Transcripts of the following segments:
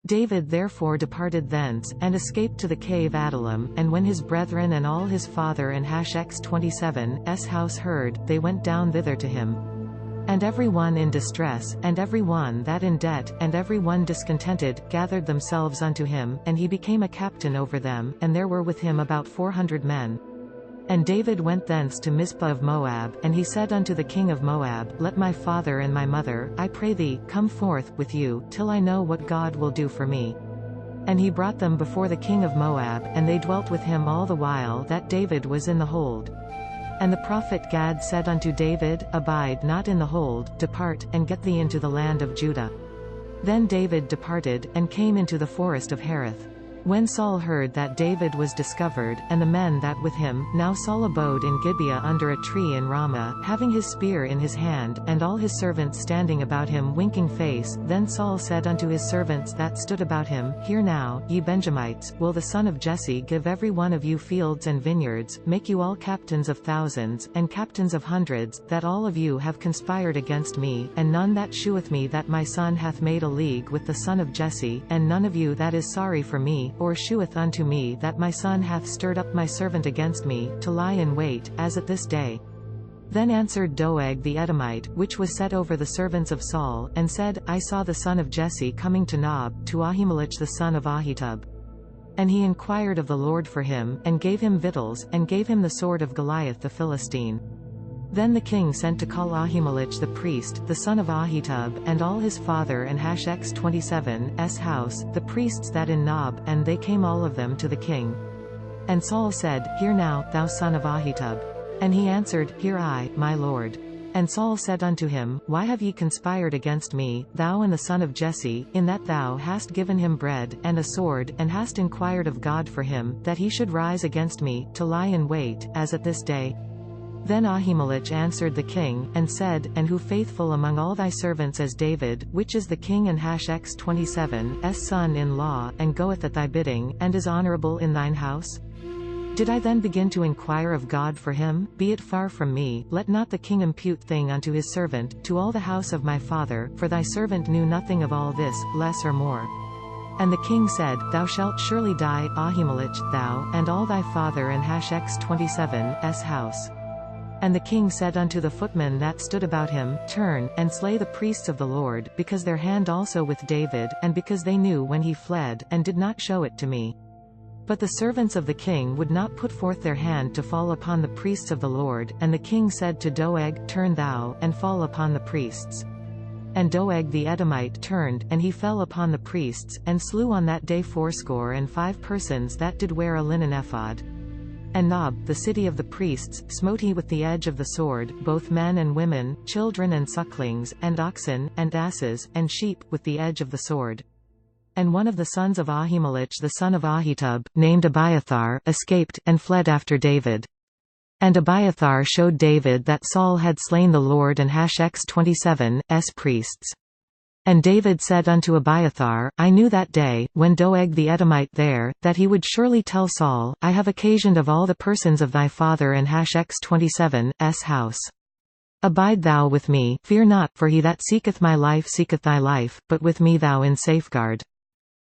David therefore departed thence, and escaped to the cave Adullam, and when his brethren and all his father and Hashex's 27's house heard, they went down thither to him. And every one in distress, and every one that in debt, and every one discontented, gathered themselves unto him, and he became a captain over them, and there were with him about 400 men. And David went thence to Mizpeh of Moab, and he said unto the king of Moab, Let my father and my mother, I pray thee, come forth with you, till I know what God will do for me. And he brought them before the king of Moab, and they dwelt with him all the while that David was in the hold. And the prophet Gad said unto David, Abide not in the hold, depart, and get thee into the land of Judah. Then David departed, and came into the forest of Hareth. When Saul heard that David was discovered, and the men that with him, now Saul abode in Gibeah under a tree in Ramah, having his spear in his hand, and all his servants standing about him winking face, then Saul said unto his servants that stood about him, Hear now, ye Benjamites, will the son of Jesse give every one of you fields and vineyards, make you all captains of thousands, and captains of hundreds, that all of you have conspired against me, and none that sheweth me that my son hath made a league with the son of Jesse, and none of you that is sorry for me, or sheweth unto me that my son hath stirred up my servant against me, to lie in wait, as at this day. Then answered Doeg the Edomite, which was set over the servants of Saul, and said, I saw the son of Jesse coming to Nob, to Ahimelech the son of Ahitub. And he enquired of the Lord for him, and gave him victuals, and gave him the sword of Goliath the Philistine. Then the king sent to call Ahimelech the priest, the son of Ahitub, and all his father and Hashex's 27's house, the priests that in Nob, and they came all of them to the king. And Saul said, Hear now, thou son of Ahitub. And he answered, Hear I, my lord. And Saul said unto him, Why have ye conspired against me, thou and the son of Jesse, in that thou hast given him bread, and a sword, and hast enquired of God for him, that he should rise against me, to lie in wait, as at this day? Then Ahimelech answered the king, and said, And who faithful among all thy servants as David, which is the king and Hashex's 27's son-in-law, and goeth at thy bidding, and is honourable in thine house? Did I then begin to enquire of God for him? Be it far from me, let not the king impute thing unto his servant, to all the house of my father, for thy servant knew nothing of all this, less or more. And the king said, Thou shalt surely die, Ahimelech, thou, and all thy father and Hashex's 27's house. And the king said unto the footmen that stood about him, Turn, and slay the priests of the Lord, because their hand also with David, and because they knew when he fled, and did not show it to me. But the servants of the king would not put forth their hand to fall upon the priests of the Lord, and the king said to Doeg, Turn thou, and fall upon the priests. And Doeg the Edomite turned, and he fell upon the priests, and slew on that day 85 persons that did wear a linen ephod. And Nob, the city of the priests, smote he with the edge of the sword, both men and women, children and sucklings, and oxen, and asses, and sheep, with the edge of the sword. And one of the sons of Ahimelech the son of Ahitub, named Abiathar, escaped, and fled after David. And Abiathar showed David that Saul had slain the Lord and Hashex's 27's priests. And David said unto Abiathar, I knew that day, when Doeg the Edomite there, that he would surely tell Saul, I have occasioned of all the persons of thy father and Hashex's 27's house. Abide thou with me, fear not, for he that seeketh my life seeketh thy life, but with me thou in safeguard.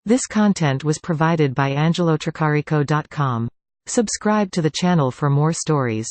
This content was provided by angelotricarico.com. Subscribe to the channel for more stories.